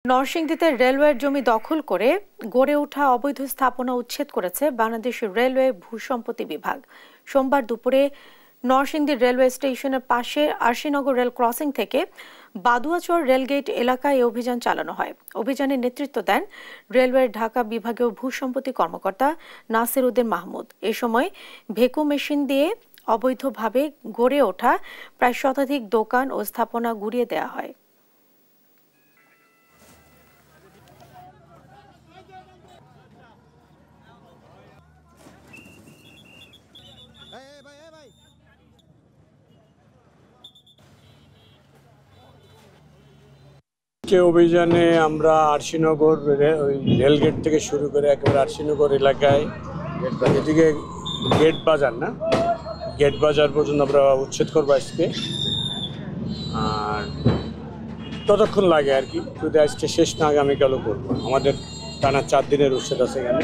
নরসিংদীতে রেলওয়ের জমি দখল করে গড়ে ওঠা অবৈধ স্থাপনা উচ্ছেদ করেছে বাংলাদেশ রেলওয়ে ভূসম্পত্তি বিভাগ। সোমবার দুপুরে নরসিংদী রেলওয়ে স্টেশনের পাশে আরশিনগর রেল ক্রসিং থেকে বাদুয়াচর রেলগেট এলাকায় এই অভিযান চালানো হয়। অভিযানে নেতৃত্ব দেন রেলওয়ের ঢাকা বিভাগীয় ভূসম্পত্তি কর্মকর্তা নাসির উদ্দিন মাহমুদ। এ সময় ভেকু মেশিন দিয়ে অবৈধভাবে গড়ে ওঠা প্রায় শতাধিক দোকান ও স্থাপনা গুঁড়িয়ে দেওয়া হয়। অভিযানে আমরা আরশিনগর রেলগেট থেকে শুরু করে একেবারে আরশিনগর এলাকায় এদিকে গেট বাজার গেট বাজার পর্যন্ত আমরা উচ্ছেদ করবো আজকে। আর ততক্ষণ লাগে আর কি, যদি আজকে শেষ না আগামীকালও করবো। আমাদের টানা 4 দিনের উচ্ছেদ আছে এখানে।